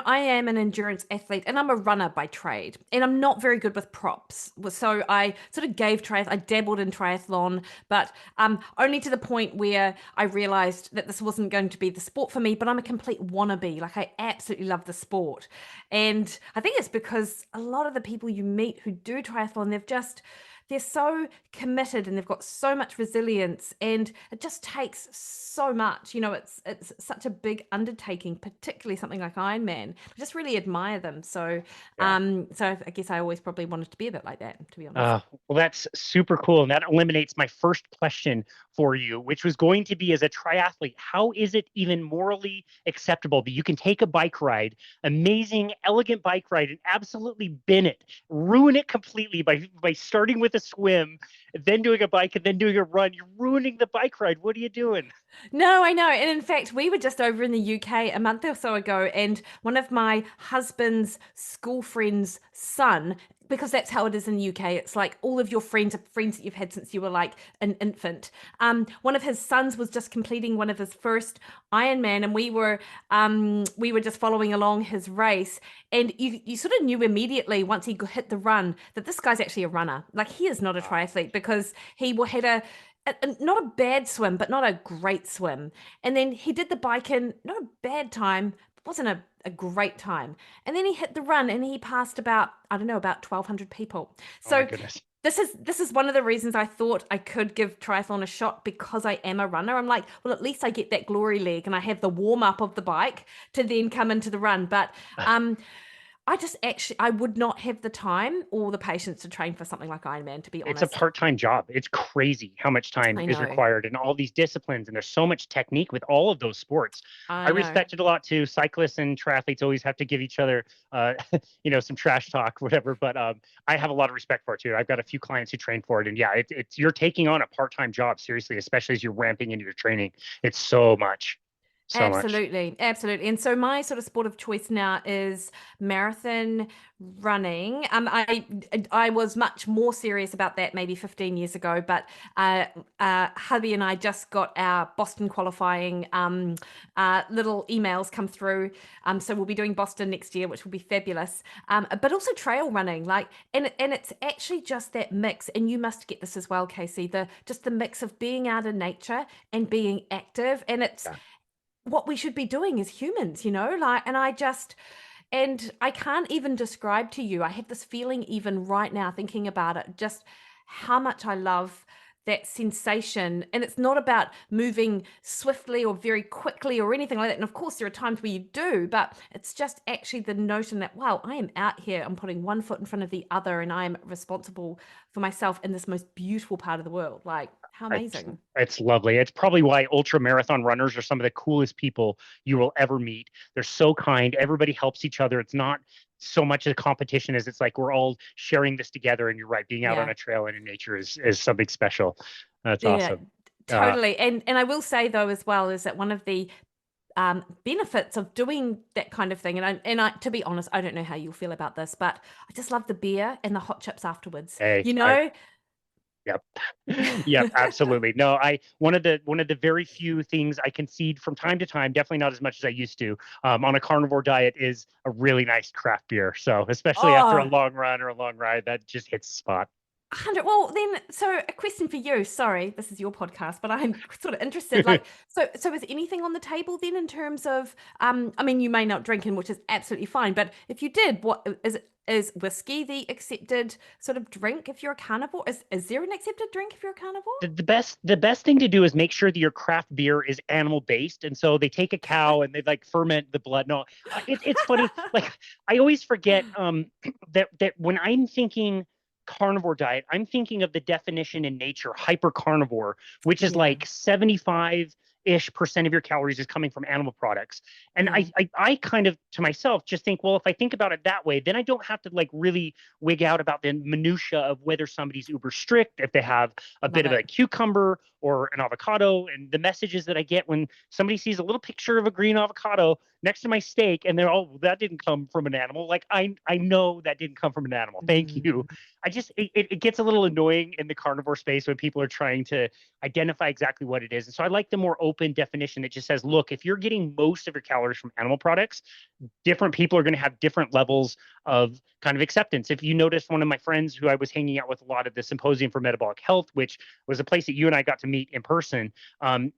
I am an endurance athlete and I'm a runner by trade, and I'm not very good with props. So I sort of I dabbled in triathlon, but only to the point where I realized that this wasn't going to be the sport for me, but I'm a complete wannabe. Like, I absolutely love the sport. And I think it's because a lot of the people you meet who do triathlon, they're so committed and they've got so much resilience, and it just takes so much. It's such a big undertaking, particularly something like Ironman. I just really admire them. So Yeah. so I guess I always probably wanted to be a bit like that, to be honest. Well, that's super cool. And that eliminates my first question for you, which was going to be, as a triathlete, how is it even morally acceptable that you can take a bike ride, amazing, elegant bike ride, and absolutely bin it, ruin it completely by starting with a swim, then doing a bike, and then doing a run? You're ruining the bike ride. What are you doing? No, I know. And in fact, we were just over in the UK a month or so ago, and one of my husband's school friend's son, because that's how it is in the UK, it's like all of your friends are friends that you've had since you were like an infant. One of his sons was just completing one of his first Ironman, and we were just following along his race, and you sort of knew immediately once he hit the run that this guy's actually a runner. Like, he is not a triathlete, because had not a bad swim, but not a great swim. And then he did the bike in not a bad time, wasn't a great time. And then he hit the run and he passed about, I don't know, about 1,200 people. Oh my So goodness. this is one of the reasons I thought I could give triathlon a shot, because I am a runner. I'm like, well, at least I get that glory leg and I have the warm up of the bike to then come into the run. But I would not have the time or the patience to train for something like Ironman, to be It's a honest. part-time job. It's crazy how much time I is know. required in all these disciplines, and there's so much technique with all of those sports. I I know. respect it a lot too. Cyclists and triathletes always have to give each other, some trash talk, whatever. But I have a lot of respect for it too. I've got a few clients who train for it, and yeah, it's you're taking on a part-time job seriously, especially as you're ramping into your training. It's so much, so much. Absolutely, absolutely. And so my sort of sport of choice now is marathon running. I was much more serious about that maybe 15 years ago, but hubby and I just got our Boston qualifying little emails come through. So we'll be doing Boston next year, which will be fabulous. But also trail running, like, and it's actually just that mix. And you must get this as well, Casey. The mix of being out in nature and being active, and it's Yeah. what we should be doing as humans, like, and I can't even describe to you. I have this feeling even right now thinking about it, just how much I love that sensation. And it's not about moving swiftly or very quickly or anything like that. And of course, there are times where you do, but it's just actually the notion that, wow, I am out here, I'm putting one foot in front of the other, and I am responsible for myself in this most beautiful part of the world. Like, how It's amazing. it's lovely. It's probably why ultra marathon runners are some of the coolest people you will ever meet. They're so kind. Everybody helps each other. It's not so much a competition as it's like we're all sharing this together. And you're right, being out on Yeah. a trail and in nature is something special. That's Yeah, awesome. Uh, totally. And I will say though as well is that one of the benefits of doing that kind of thing, and I, to be honest, I don't know how you'll feel about this, but I just love the beer and the hot chips afterwards. hey, You I know? Yep. Yep, absolutely. No, I one of the very few things I concede from time to time, definitely not as much as I used to, on a carnivore diet is a really nice craft beer. So especially after a Oh, long run or a long ride, that just hits the spot. 100. Well, then, so a question for you. Sorry, this is your podcast, but I'm sort of interested. Like, so is anything on the table then in terms of, I mean, you may not drink, in which is absolutely fine, but if you did, is whiskey the accepted sort of drink if you're a carnivore? Is there an accepted drink if you're a carnivore? The best thing to do is make sure that your craft beer is animal based, and so they take a cow and they like ferment the blood. No, it's funny. Like, I always forget that when I'm thinking carnivore diet, I'm thinking of the definition in nature, hyper carnivore, which is Yeah, like 75-ish% of your calories is coming from animal products. And yeah, I kind of to myself just think, well, if I think about it that way, then I don't have to like really wig out about the minutia of whether somebody's uber strict, if they have a bit love of a it. cucumber or an avocado. And the messages that I get when somebody sees a little picture of a green avocado next to my steak and they're all, that didn't come from an animal. Like, I know that didn't come from an animal. Thank you. Mm. It gets a little annoying in the carnivore space when people are trying to identify exactly what it is. And so I like the more open definition that just says, look, if you're getting most of your calories from animal products, different people are going to have different levels of kind of acceptance. If you notice, one of my friends who I was hanging out with a lot at the Symposium for Metabolic Health, which was a place that you and I got to meet in person,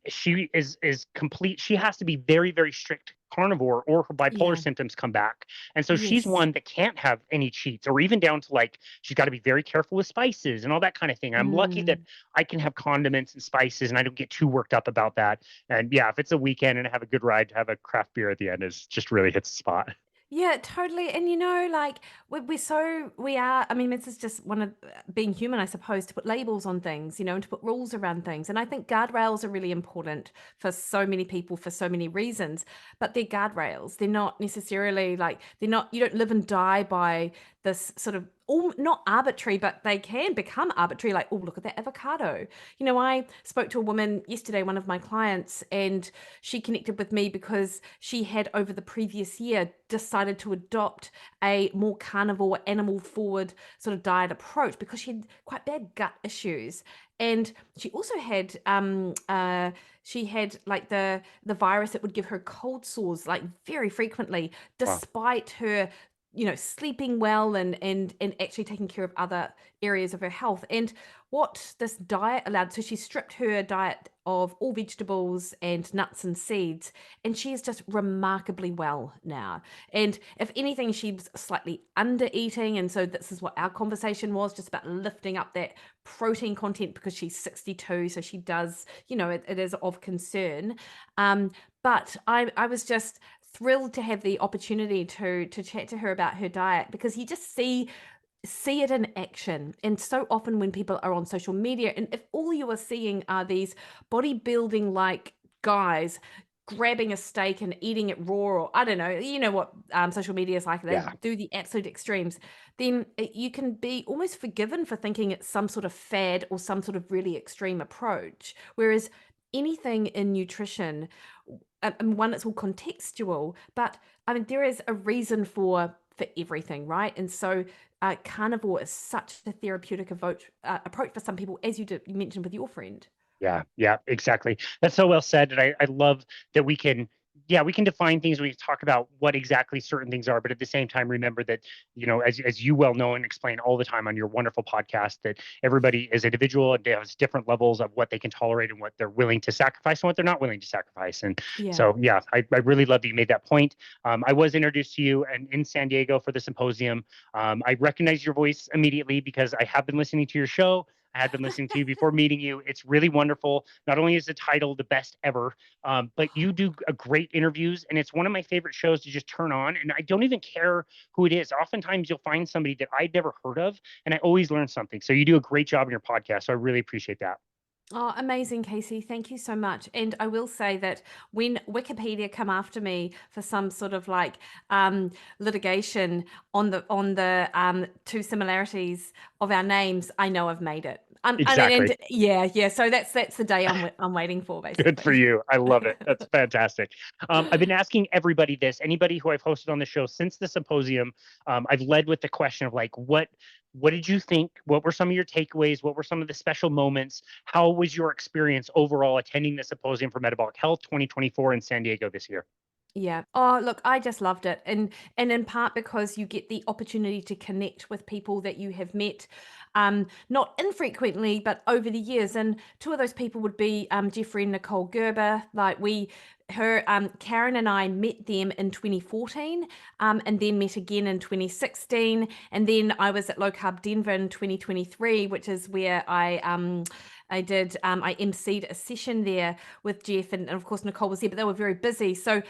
she is complete. She has to be very, very strict carnivore or her bipolar Yeah. symptoms come back. And so she's Yes. one that can't have any cheats, or even down to like, she's got to be very careful with spices and all that kind of thing. I'm lucky that Mm. I can have condiments and spices and I don't get too worked up about that. And yeah, if it's a weekend and I have a good ride, to have a craft beer at the end is just really hits the spot. Yeah, totally. And like we are, I mean, this is just one of being human, I suppose, to put labels on things, and to put rules around things. And I think guardrails are really important for so many people for so many reasons, but they're guardrails. They're not necessarily like, you don't live and die by this sort of, all not arbitrary, but they can become arbitrary. Like, oh, look at that avocado. I spoke to a woman yesterday, one of my clients, and she connected with me because she had over the previous year decided to adopt a more carnivore, animal forward sort of diet approach because she had quite bad gut issues. And she also had like the virus that would give her cold sores like very frequently, Wow. despite her sleeping well and actually taking care of other areas of her health. And what this diet allowed, so she stripped her diet of all vegetables and nuts and seeds, and she is just remarkably well now. And if anything, she's slightly under eating, and so this is what our conversation was, just about lifting up that protein content, because she's 62, so she does, it is of concern. But I was just thrilled to have the opportunity to chat to her about her diet, because you just see it in action. And so often when people are on social media, and if all you are seeing are these bodybuilding like guys grabbing a steak and eating it raw, or I don't know, what social media is like, they Yeah. do the absolute extremes, then you can be almost forgiven for thinking it's some sort of fad or some sort of really extreme approach. Whereas anything in nutrition, and one, it's all contextual, but I mean, there is a reason for everything, right? And so carnivore is such a therapeutic approach for some people, as you mentioned with your friend. Yeah, yeah, exactly. That's so well said. And I love that we can, yeah, we can define things. We talk about what exactly certain things are, but at the same time, remember that, as you well know and explain all the time on your wonderful podcast, that everybody is individual and has different levels of what they can tolerate and what they're willing to sacrifice and what they're not willing to sacrifice. And Yeah. so, yeah, I really love that you made that point. I was introduced to you and in San Diego for the symposium. I recognized your voice immediately because I have been listening to your show. I had been listening to you before meeting you. It's really wonderful. Not only is the title the best ever, but you do a great interviews, and it's one of my favorite shows to just turn on. And I don't even care who it is. Oftentimes, you'll find somebody that I'd never heard of, and I always learn something. So you do a great job in your podcast. So I really appreciate that. Oh, amazing, Casey. Thank you so much. And I will say that when Wikipedia come after me for some sort of like litigation on the two similarities of our names, I know I've made it. I mean, Exactly. and yeah. So that's the day I'm waiting for, Good for basically. you. I love it. That's fantastic. I've been asking everybody this, anybody who I've hosted on the show since the symposium. I've led with the question of like, what did you think? What were some of your takeaways? What were some of the special moments? How was your experience overall attending the Symposium for Metabolic Health 2024 in San Diego this year? Yeah. Oh, look, I just loved it. And in part because you get the opportunity to connect with people that you have met, not infrequently, but over the years. And two of those people would be Jeffrey and Nicole Gerber. Like Karen and I met them in 2014, and then met again in 2016. And then I was at Low Carb Denver in 2023, which is where I did, I emceed a session there with Jeff, and of course Nicole was there, but they were very busy. So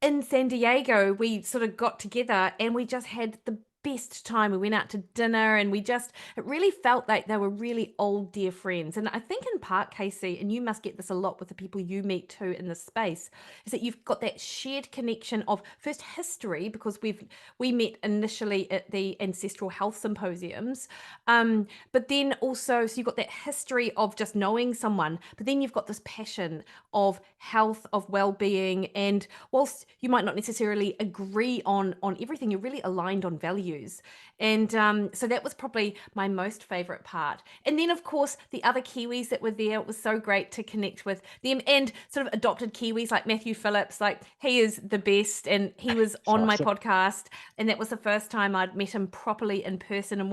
in San Diego, we sort of got together and we just had the best time. We went out to dinner, and it really felt like they were really old dear friends. And I think in part, Casey, and you must get this a lot with the people you meet too in this space, is that you've got that shared connection of first history, because we met initially at the ancestral health symposiums, but then also, so you've got that history of just knowing someone, but then you've got this passion of health, of well-being, and whilst you might not necessarily agree on everything, you're really aligned on values. interviews. And so that was probably my most favorite part. And then, of course, the other Kiwis that were there, it was so great to connect with them, and sort of adopted Kiwis like Matthew Phillips. Like, he is the best, and he was It's on my awesome. podcast, and that was the first time I'd met him properly in person. And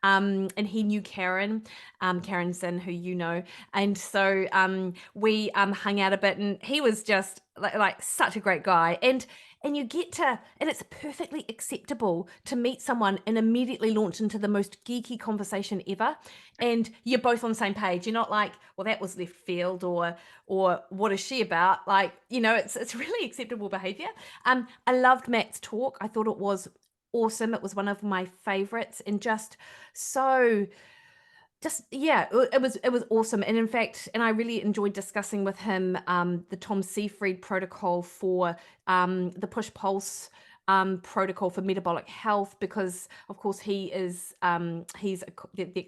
and he knew Karen, Karenson, who you know, and so we hung out a bit, and he was just like such a great guy. And you get to, and it's perfectly acceptable to meet someone and immediately launch into the most geeky conversation ever, and you're both on the same page. You're not like, well, that was left field, or what is she about? Like, it's really acceptable behavior. I loved Matt's talk. I thought it was awesome. It was one of my favorites, and so just yeah, it was awesome. And in fact, and I really enjoyed discussing with him the Tom Seyfried protocol for the push pulse protocol for metabolic health, because of course they're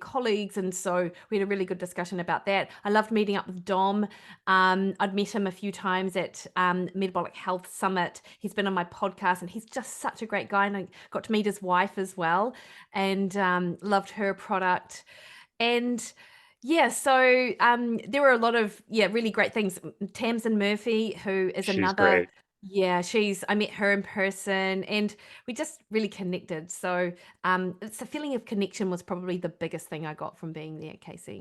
colleagues, and so we had a really good discussion about that. I loved meeting up with Dom. I'd met him a few times at Metabolic Health Summit. He's been on my podcast, and he's just such a great guy, and I got to meet his wife as well, and loved her product. And yeah, so there were a lot of really great things. Tamsin Murphy, who is She's another, great. I met her in person, and we just really connected. So it's a feeling of connection was probably the biggest thing I got from being there at KC.